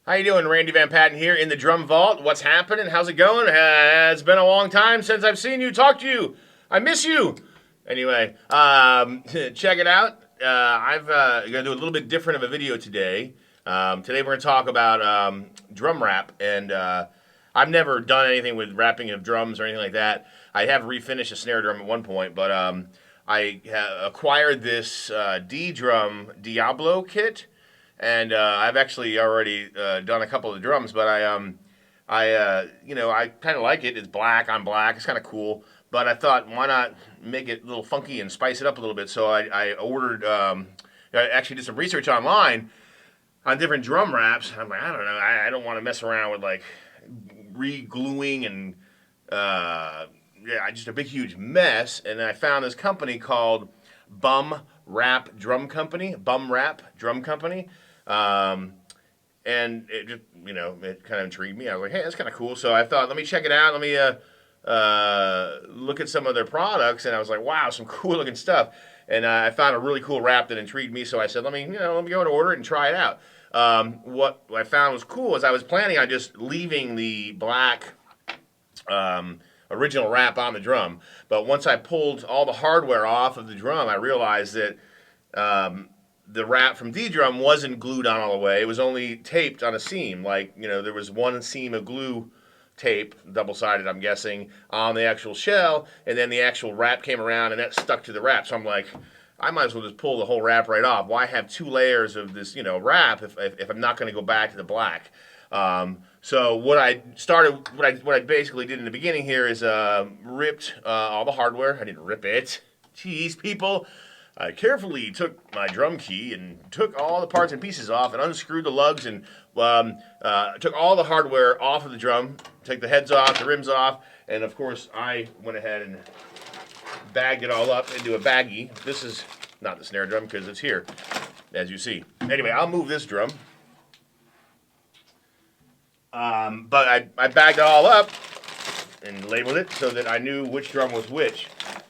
How you doing? Randy Van Patten here in the Drum Vault. What's happening? How's it going? It's been a long time since I've seen you, talked to you. I miss you. Anyway, check it out. I've going to do a little bit different of a video today. Today we're going to talk about drum wrap, and I've never done anything with wrapping of drums or anything like that. I have refinished a snare drum at one point, but I acquired this D-Drum Diablo kit. And I've actually already done a couple of the drums, but I kind of like it. It's black on black. It's kind of cool. But I thought, why not make it a little funky and spice it up a little bit? So I ordered, I actually did some research online on different drum wraps. And I'm like, I don't know. I don't want to mess around with like re-gluing and just a big huge mess. And I found this company called Bum Wrap Drum Company. And it just, it kind of intrigued me. I was like, hey, that's kind of cool. So I thought, let me check it out. Let me look at some of their products. And I was like, wow, some cool looking stuff. And I found a really cool wrap that intrigued me. So I said, let me go and order it and try it out. What I found was cool is I was planning on just leaving the black original wrap on the drum. But once I pulled all the hardware off of the drum, I realized that the wrap from D-Drum wasn't glued on all the way. It was only taped on a seam. Like, there was one seam of glue tape, double-sided, I'm guessing, on the actual shell, and then the actual wrap came around, and that stuck to the wrap. So I'm like, I might as well just pull the whole wrap right off. Why have two layers of this, wrap if I'm not going to go back to the black? So what I basically did in the beginning here is ripped all the hardware. I didn't rip it. Jeez, people. I carefully took my drum key and took all the parts and pieces off and unscrewed the lugs and took all the hardware off of the drum, take the heads off, the rims off, and of course I went ahead and bagged it all up into a baggie. This is not the snare drum because it's here, as you see. Anyway, I'll move this drum. But I bagged it all up and labeled it so that I knew which drum was which.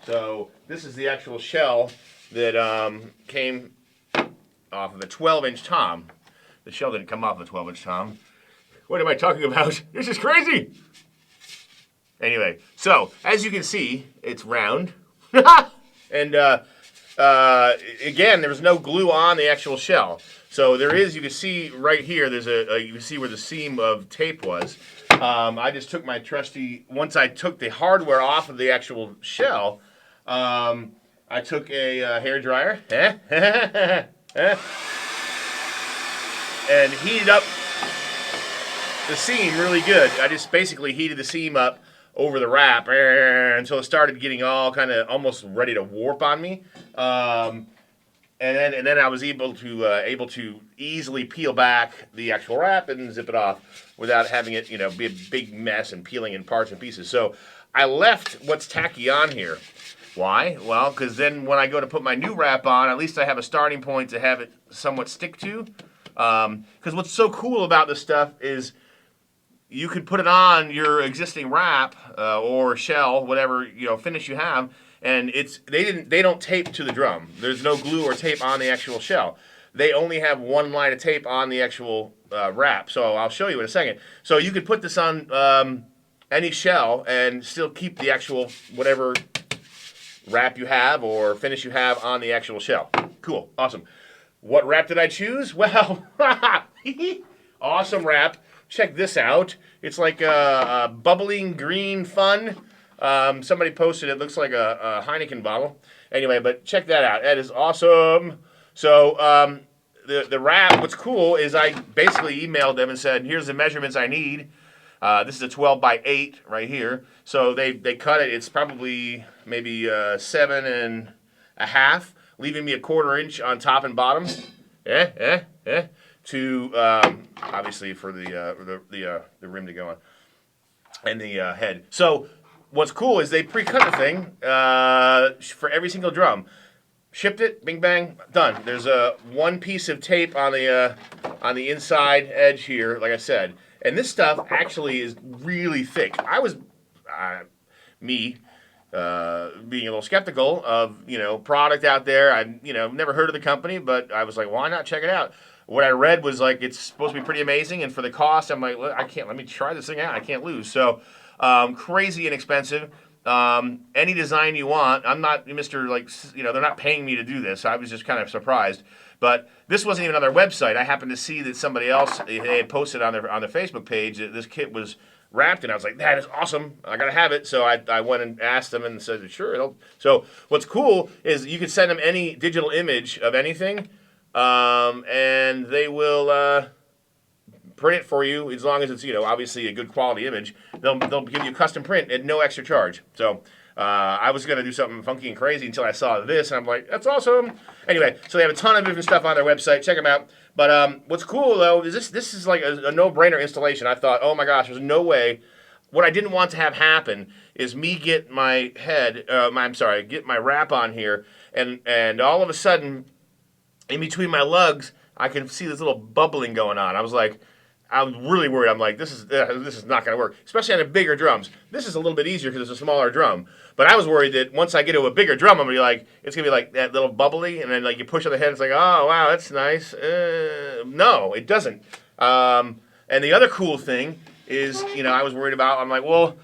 So this is the actual shell that came off of a 12-inch tom. The shell didn't come off of a 12-inch tom. What am I talking about? This is crazy! Anyway, so, as you can see, it's round. And, again, there's no glue on the actual shell. So there is, you can see right here, there's you can see where the seam of tape was. I just took my trusty, once I took the hardware off of the actual shell, I took a hairdryer and heated up the seam really good. I just basically heated the seam up over the wrap until it started getting all kind of almost ready to warp on me. And then I was able to easily peel back the actual wrap and zip it off without having it be a big mess and peeling in parts and pieces. So I left what's tacky on here. Why? Well, because then when I go to put my new wrap on, at least I have a starting point to have it somewhat stick to. Because what's so cool about this stuff is you could put it on your existing wrap or shell, whatever finish you have, and they don't tape to the drum. There's no glue or tape on the actual shell. They only have one line of tape on the actual wrap. So I'll show you in a second. So you could put this on any shell and still keep the actual whatever wrap you have or finish you have on the actual shell. Cool. Awesome. What wrap did I choose? Well, awesome wrap. Check this out. It's like a bubbling green fun. Somebody posted it. Looks like a Heineken bottle. Anyway, but check that out. That is awesome. So the wrap, what's cool is I basically emailed them and said, here's the measurements I need. This is a 12 by 8 right here. So they cut it. It's probably maybe 7.5, leaving me a 1/4 inch on top and bottom. To obviously for the rim to go on and the head. So what's cool is they pre-cut the thing for every single drum. Shipped it, bing bang, done. There's one piece of tape on the inside edge here, like I said. And this stuff actually is really thick. I was, being a little skeptical of, product out there. I've never heard of the company, but I was like, why not check it out? what I read was like it's supposed to be pretty amazing, and for the cost, I'm like, I can't. Let me try this thing out. I can't lose. So crazy inexpensive. Any design you want. I'm not Mr. Like, they're not paying me to do this. I was just kind of surprised. But this wasn't even on their website. I happened to see that somebody else they had posted on their Facebook page that this kit was wrapped, and I was like, that is awesome. I gotta have it. So I went and asked them and said, sure. So what's cool is you can send them any digital image of anything, and they will print it for you as long as it's obviously a good quality image. They'll give you a custom print at no extra charge. So I was gonna do something funky and crazy until I saw this, and I'm like, that's awesome. Anyway, so they have a ton of different stuff on their website. Check them out. But what's cool though is this is like a no-brainer installation. I thought, oh my gosh, there's no way. What I didn't want to have happen is me get my get my wrap on here, and all of a sudden, in between my lugs, I can see this little bubbling going on. I was really worried. I'm like, this is not going to work, especially on the bigger drums. This is a little bit easier because it's a smaller drum. But I was worried that once I get to a bigger drum, I'm going to be like, it's going to be like that little bubbly, and then like you push on the head, it's like, oh, wow, that's nice. No, it doesn't. And the other cool thing is, I was worried about, I'm like, well,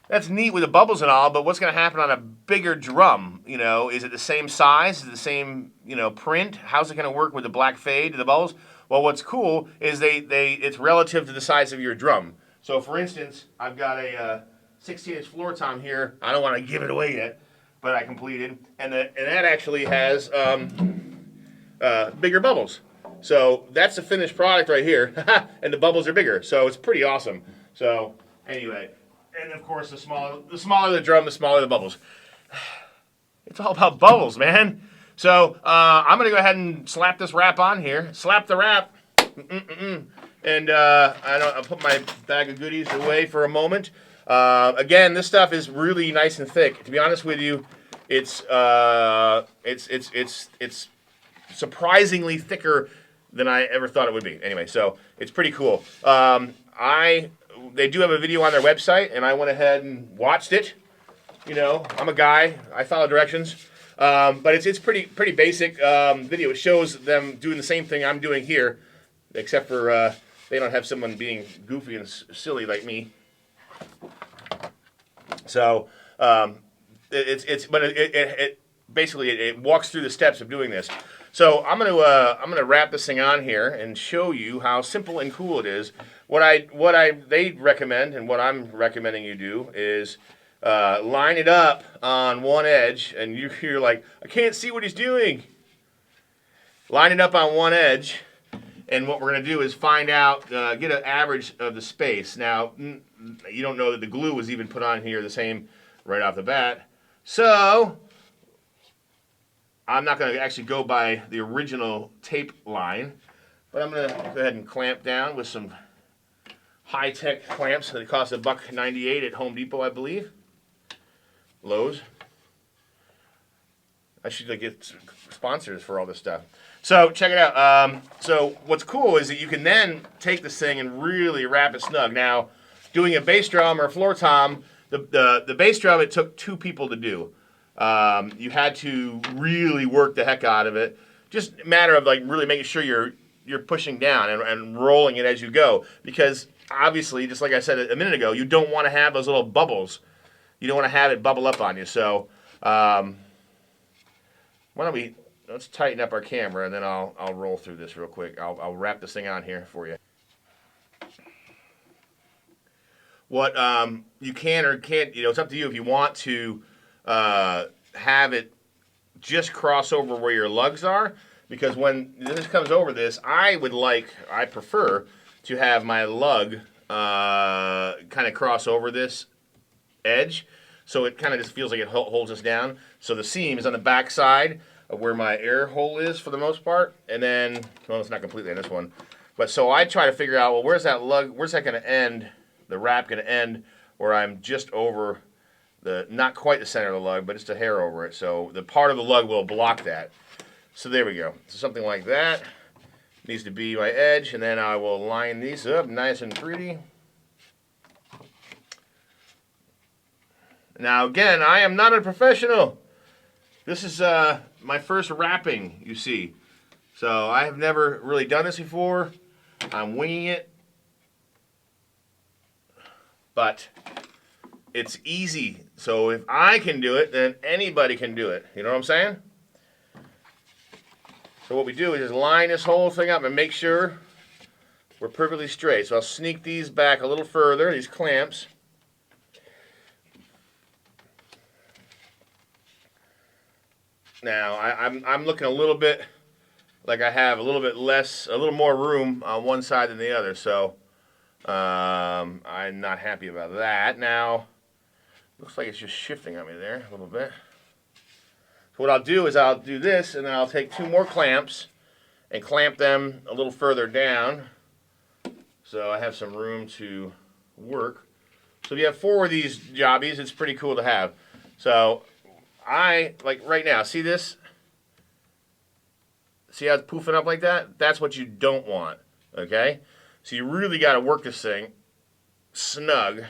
that's neat with the bubbles and all, but what's going to happen on a bigger drum? Is it the same size? Is it the same, print? How's it going to work with the black fade to the bubbles? Well, what's cool is it's relative to the size of your drum. So, for instance, I've got a 16-inch floor tom here. I don't want to give it away yet, but I completed, and that actually has bigger bubbles. So that's the finished product right here, and the bubbles are bigger. So it's pretty awesome. So anyway, and of course, the smaller the drum, the smaller the bubbles. It's all about bubbles, man. So I'm going to go ahead and slap this wrap on here. Slap the wrap. And I'll put my bag of goodies away for a moment. Again, this stuff is really nice and thick. To be honest with you, it's surprisingly thicker than I ever thought it would be. Anyway, so it's pretty cool. They do have a video on their website, and I went ahead and watched it. I'm a guy. I follow directions. But it's pretty basic video. It shows them doing the same thing I'm doing here, except for they don't have someone being goofy and silly like me. So it basically walks through the steps of doing this. So I'm gonna wrap this thing on here and show you how simple and cool it is. What they recommend and what I'm recommending you do is line it up on one edge, and you're like, I can't see what he's doing. Line it up on one edge, and what we're going to do is find out, get an average of the space. Now, you don't know that the glue was even put on here the same right off the bat, so I'm not going to actually go by the original tape line, but I'm going to go ahead and clamp down with some high-tech clamps that cost $1.98 at Home Depot, I believe. Lowe's. I should get sponsors for all this stuff. So check it out. So what's cool is that you can then take this thing and really wrap it snug. Now, doing a bass drum or a floor tom, the bass drum, it took 2 people to do. You had to really work the heck out of it. Just a matter of like really making sure you're pushing down and rolling it as you go. Because obviously, just like I said a minute ago, you don't want to have those little bubbles. You don't want to have it bubble up on you. So let's tighten up our camera, and then I'll roll through this real quick. I'll wrap this thing on here for you. What you can or can't, it's up to you if you want to have it just cross over where your lugs are, because when this comes over this, I prefer to have my lug kind of cross over this edge, so it kind of just feels like it holds us down. So the seam is on the back side of where my air hole is for the most part, and then, well, it's not completely on this one, but so I try to figure out, well, where's that going to end, the wrap going to end, where I'm just over not quite the center of the lug, but just a hair over it, so the part of the lug will block that. So there we go. So something like that needs to be my edge, and then I will line these up nice and pretty. Now again, I am not a professional. This is my first wrapping, you see. So I have never really done this before. I'm winging it. But it's easy. So if I can do it, then anybody can do it. You know what I'm saying? So what we do is just line this whole thing up and make sure we're perfectly straight. So I'll sneak these back a little further, these clamps. Now I'm looking a little bit like I have a little more room on one side than the other. So I'm not happy about that. Now, looks like it's just shifting on me there a little bit. So what I'll do is I'll do this, and then I'll take 2 more clamps and clamp them a little further down so I have some room to work. So if you have 4 of these jobbies, it's pretty cool to have. So like right now, see this? See how it's poofing up like that? That's what you don't want, okay? So you really got to work this thing snug.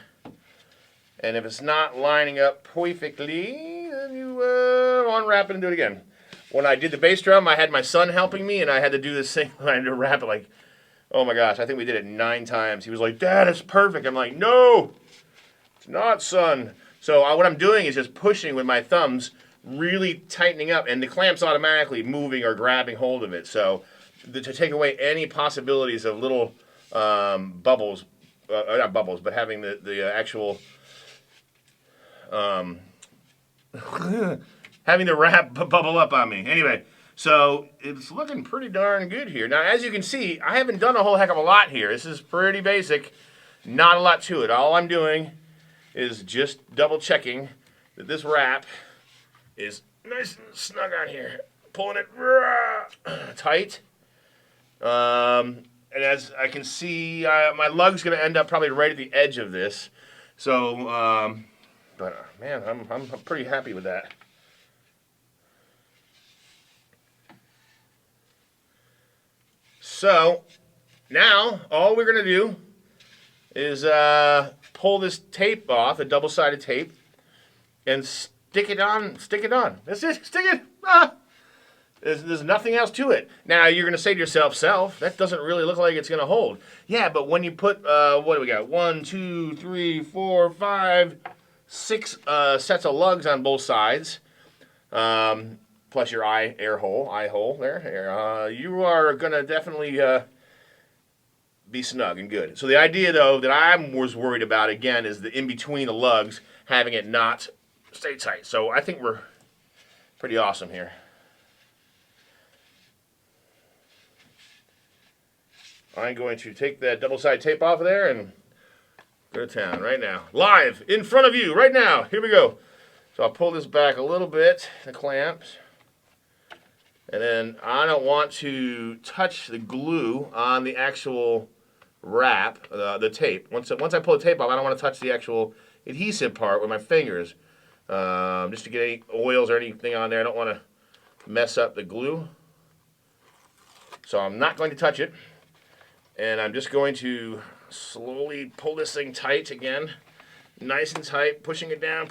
And if it's not lining up perfectly, then you unwrap it and do it again. When I did the bass drum, I had my son helping me, and I had to do this thing. I had to wrap it like, oh my gosh, I think we did it 9 times. He was like, Dad, it's perfect. I'm like, no, it's not, son. So what I'm doing is just pushing with my thumbs, really tightening up, and the clamp's automatically moving or grabbing hold of it. So to take away any possibilities of little bubbles, not bubbles, but having the actual having the wrap bubble up on me. Anyway, so it's looking pretty darn good here. Now, as you can see, I haven't done a whole heck of a lot here. This is pretty basic, not a lot to it. All I'm doing is just double checking that this wrap is nice and snug on here. Pulling it tight. And as I can see, my lug's going to end up probably right at the edge of this. So, but man, I'm pretty happy with that. So, now all we're going to do is pull this tape off, the double-sided tape, and stick it on. That's it. Stick it. There's nothing else to it. Now, you're going to say to yourself, that doesn't really look like it's going to hold. Yeah, but when you put, what do we got? 1, 2, 3, 4, 5, 6 sets of lugs on both sides, plus your eye hole there, you are going to definitely be snug and good. So the idea, though, that I was worried about, again, is the in-between the lugs, having it not stay tight. So I think we're pretty awesome here. I'm going to take that double-sided tape off of there and go to town right now. Live, in front of you, right now. Here we go. So I'll pull this back a little bit, the clamps. And then I don't want to touch the glue on the actual wrap, the tape. Once I pull the tape off, I don't want to touch the actual adhesive part with my fingers. Just to get any oils or anything on there. I don't want to mess up the glue. So I'm not going to touch it. And I'm just going to slowly pull this thing tight again. Nice and tight, pushing it down.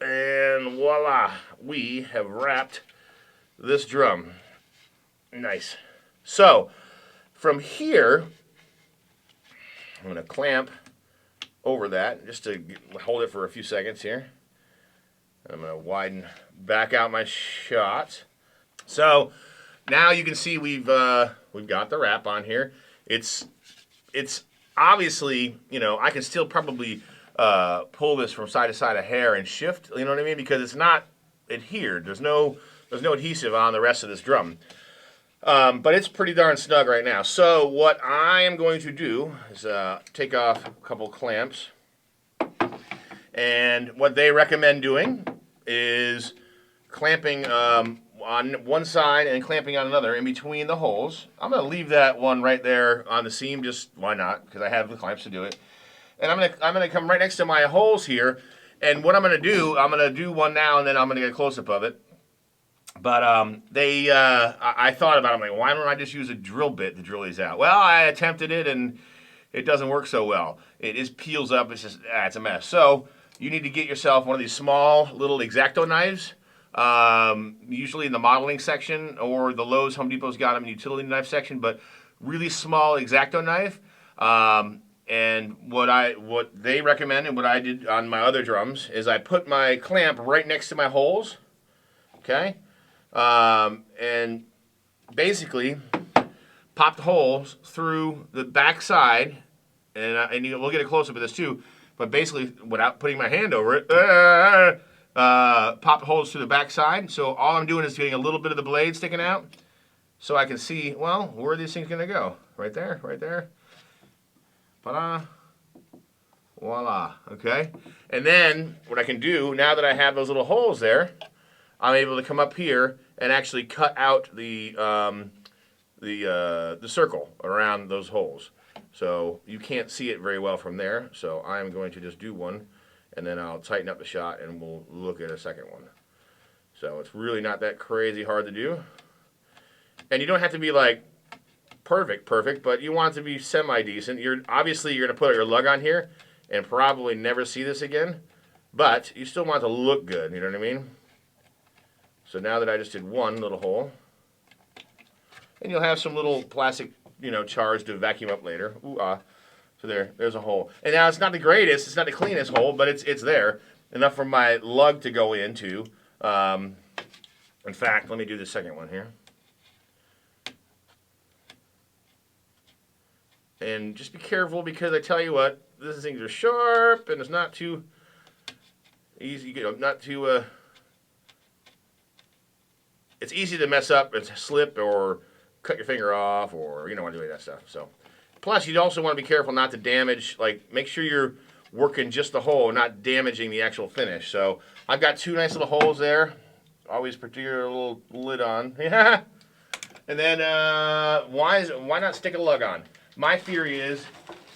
And voila, we have wrapped this drum. Nice. So, from here, I'm going to clamp over that just to hold it for a few seconds here. I'm going to widen back out my shot. So, now you can see we've got the wrap on here. It's obviously, I can still probably pull this from side to side a hair and shift, you know what I mean? Because it's not adhered. There's no adhesive on the rest of this drum. But it's pretty darn snug right now. So what I am going to do is take off a couple clamps. And what they recommend doing is clamping on one side and clamping on another in between the holes. I'm going to leave that one right there on the seam, just why not, because I have the clamps to do it. And I'm going to come right next to my holes here, and what I'm going to do one now, and then I'm going to get a close-up of it. But I thought about it, I'm like, why don't I just use a drill bit to drill these out? Well, I attempted it, and it doesn't work so well. It just peels up, it's a mess. So you need to get yourself one of these small little X-Acto knives. usually in the modeling section, or the Lowe's, Home Depot's got them in the utility knife section, but really small X-Acto knife. And what they recommend and what I did on my other drums is I put my clamp right next to my holes, okay, and basically pop the holes through the back side, and we'll get a close up of this too. But basically, without putting my hand over it, pop the holes through the back side. So all I'm doing is getting a little bit of the blade sticking out, so I can see, well, where are these things gonna go? Right there, right there. Ta-da. Voila. Okay. And then what I can do, now that I have those little holes there, I'm able to come up here and actually cut out the circle around those holes. So you can't see it very well from there. So I'm going to just do one, and then I'll tighten up the shot, and we'll look at a second one. So it's really not that crazy hard to do. And you don't have to be like perfect, but you want it to be semi-decent. Obviously you're going to put your lug on here and probably never see this again, but you still want it to look good, you know what I mean? So now that I just did one little hole, and you'll have some little plastic, chars to vacuum up later. Ooh, so there's a hole. And now it's not the greatest, it's not the cleanest hole, but it's there. Enough for my lug to go into. In fact, let me do the second one here. And just be careful, because I tell you what, these things are sharp and it's not too easy, not too, it's easy to mess up and slip or cut your finger off, or you don't want to do any of that stuff. So, plus you also want to be careful not to damage, like make sure you're working just the hole, not damaging the actual finish. So I've got two nice little holes there. Always particular little lid on. Yeah. And then why not stick a lug on? My theory is,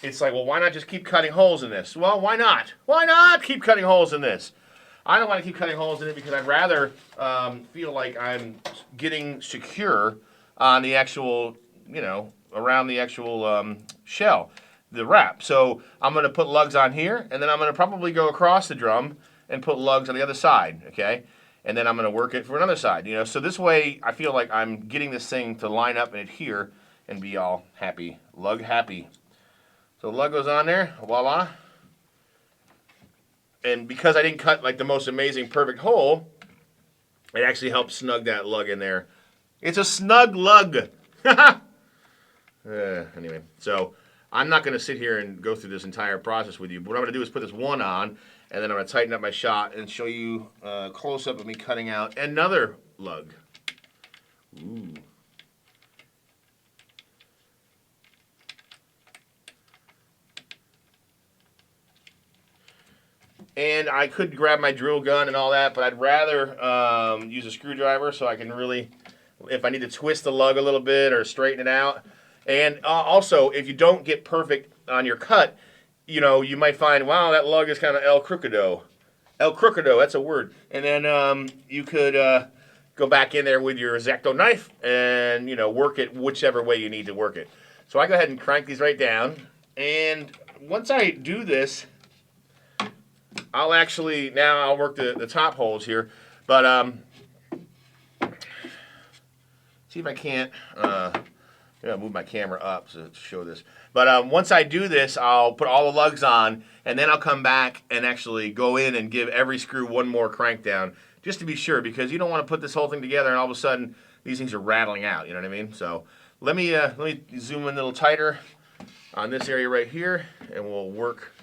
it's like, well, why not just keep cutting holes in this? Well, why not? Why not keep cutting holes in this? I don't want to keep cutting holes in it because I'd rather feel like I'm getting secure on the actual, around the actual shell, the wrap. So I'm going to put lugs on here, and then I'm going to probably go across the drum and put lugs on the other side, okay? And then I'm going to work it for another side, So this way I feel like I'm getting this thing to line up and adhere and be all happy, lug happy. So the lug goes on there, voila. And because I didn't cut like the most amazing perfect hole, it actually helps snug that lug in there. It's a snug lug. Anyway, so I'm not going to sit here and go through this entire process with you. But what I'm going to do is put this one on, and then I'm going to tighten up my shot and show you a close-up of me cutting out another lug. Ooh. And I could grab my drill gun and all that, but I'd rather use a screwdriver so I can really, if I need to twist the lug a little bit or straighten it out. And also, if you don't get perfect on your cut, you might find, wow, that lug is kind of El Crookado. El Crookado, that's a word. And then you could go back in there with your X-Acto knife and, work it whichever way you need to work it. So I go ahead and crank these right down. And once I do this, I'll work the top holes here, but see if I can't, move my camera up to show this. But once I do this, I'll put all the lugs on, and then I'll come back and actually go in and give every screw one more crank down, just to be sure, because you don't want to put this whole thing together and all of a sudden these things are rattling out, you know what I mean? So let me zoom in a little tighter on this area right here, and we'll work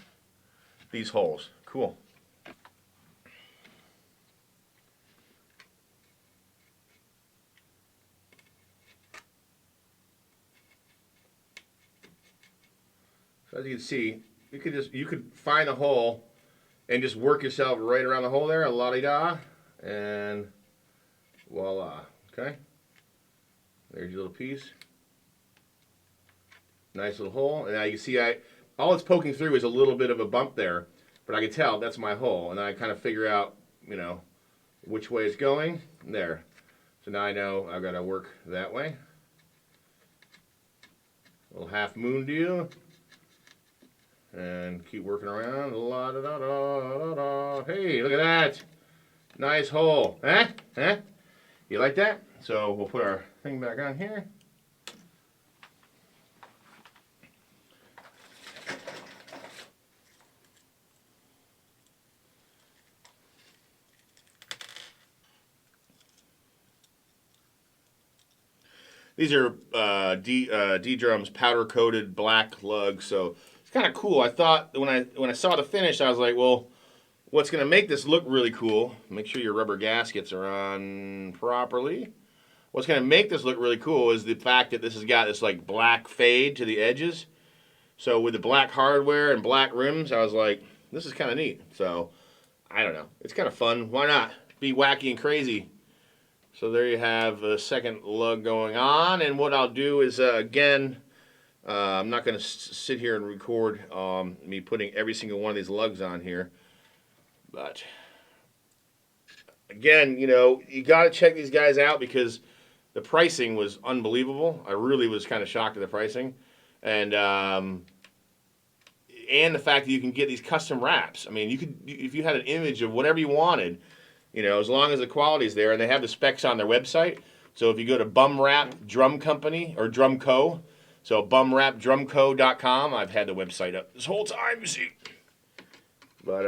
these holes. Cool. So as you can see, you could find a hole and just work yourself right around the hole there, a la-di-da, and voila. Okay. There's your little piece. Nice little hole. And now you can see all it's poking through is a little bit of a bump there. But I can tell that's my hole, and then I kind of figure out, which way it's going. There. So now I know I've got to work that way. Little half moon deal. And keep working around. La da da da da da. Hey, look at that. Nice hole. Huh? Huh? You like that? So we'll put our thing back on here. These are D drums, powder coated black lugs. So it's kind of cool. I thought when I saw the finish, I was like, well, what's going to make this look really cool? Make sure your rubber gaskets are on properly. What's going to make this look really cool is the fact that this has got this like black fade to the edges. So with the black hardware and black rims, I was like, this is kind of neat. So I don't know. It's kind of fun. Why not? Be wacky and crazy. So there you have the second lug going on. And what I'll do is, again, I'm not going to sit here and record me putting every single one of these lugs on here. But again, you know, you got to check these guys out because the pricing was unbelievable. I really was kind of shocked at the pricing. And the fact that you can get these custom wraps. I mean, you could, if you had an image of whatever you wanted, you know, as long as the quality's there, and they have the specs on their website. So if you go to Bum Wrap Drum Company or Drum Co., so bumwrapdrumco.com, I've had the website up this whole time, you see. But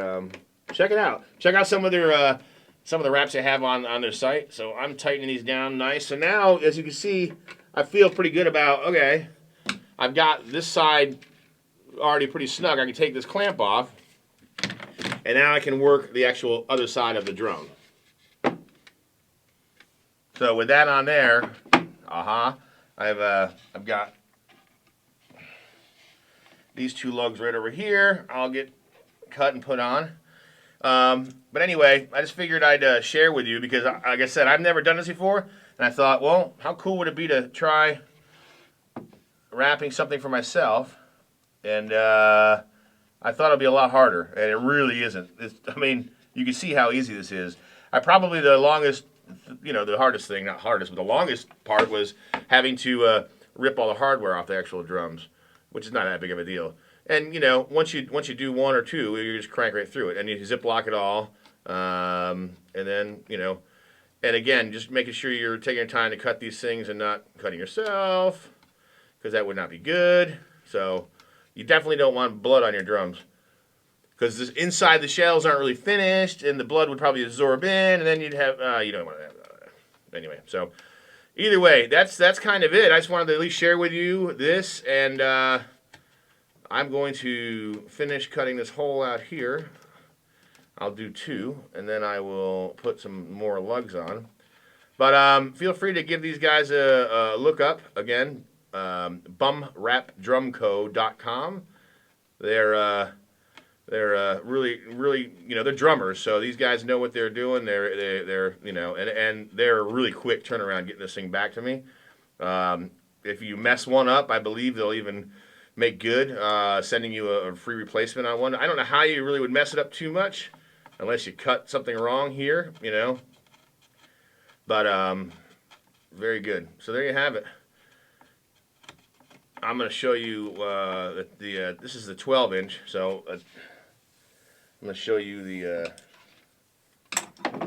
check it out. Check out some of their some of the wraps they have on their site. So I'm tightening these down nice. So now, as you can see, I feel pretty good about, okay, I've got this side already pretty snug. I can take this clamp off. And now I can work the actual other side of the drum. So with that on there, I've got these two lugs right over here. I'll get cut and put on. But anyway, I just figured I'd share with you because, like I said, I've never done this before, and I thought, well, how cool would it be to try wrapping something for myself? And I thought it'd be a lot harder, and it really isn't. I mean, you can see how easy this is. Probably the longest, you know, the hardest thing, not hardest, but the longest part was having to rip all the hardware off the actual drums, which is not that big of a deal. And, you know, once you do one or two, you just crank right through it, and you ziplock it all, and then, you know, and again, just making sure you're taking your time to cut these things and not cutting yourself, because that would not be good. So you definitely don't want blood on your drums because inside the shells aren't really finished and the blood would probably absorb in and then you'd have, you don't want to have that. Anyway, so either way, that's kind of it. I just wanted to at least share with you this, and I'm going to finish cutting this hole out here. I'll do two, and then I will put some more lugs on. But feel free to give these guys a look up again. bumwrapdrumco.com. They're really, you know, they're drummers, so these guys know what they're doing. They're you know, and they're really quick turnaround getting this thing back to me. If you mess one up, I believe they'll even make good, sending you a free replacement on one. I don't know how you really would mess it up too much, unless you cut something wrong here, you know. But very good. So there you have it. I'm going to show you this is the 12-inch, so I'm going to show you the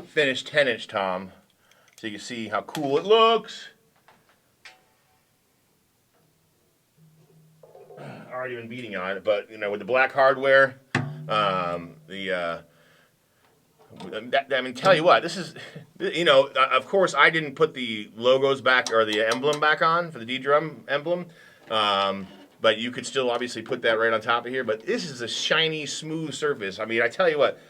finished 10-inch tom, so you can see how cool it looks. Already been beating on it, but you know, with the black hardware, I mean, tell you what, this is, you know, of course I didn't put the logos back or the emblem back on for the D-drum emblem. But you could still obviously put that right on top of here. But this is a shiny, smooth surface. I mean, I tell you what,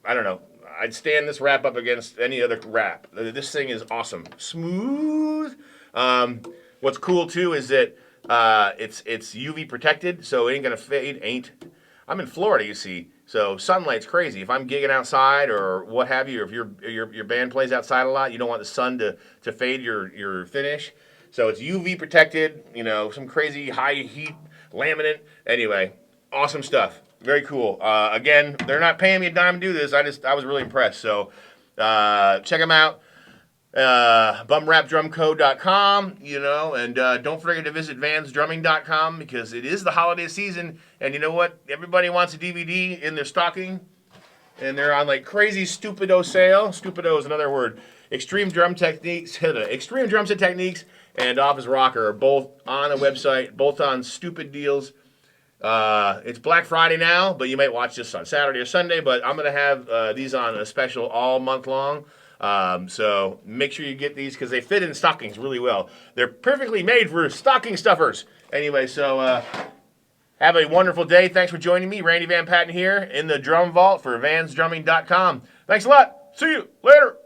I don't know. I'd stand this wrap up against any other wrap. This thing is awesome. Smooth. What's cool, too, is that it's UV protected, so it ain't going to fade. I'm in Florida, you see, so sunlight's crazy. If I'm gigging outside or what have you, or if your band plays outside a lot, you don't want the sun to fade your finish. So it's UV protected, you know, some crazy high heat laminate. Anyway, awesome stuff. Very cool. Again, they're not paying me a dime to do this. I was really impressed. So check them out. Bumwrapdrumco.com, you know, and don't forget to visit vanzdrumming.com because it is the holiday season. And you know what? Everybody wants a DVD in their stocking. and they're on like crazy stupido sale. Stupido is another word. Extreme drum techniques, extreme drum set techniques, and Office Rocker are both on the website, both on stupid deals. It's Black Friday now, but you might watch this on Saturday or Sunday. But I'm gonna have these on a special all month long. So make sure you get these because they fit in stockings really well. They're perfectly made for stocking stuffers. Anyway, so have a wonderful day. Thanks for joining me, Randy Van Patten here in the Drum Vault for VanzDrumming.com. Thanks a lot. See you later.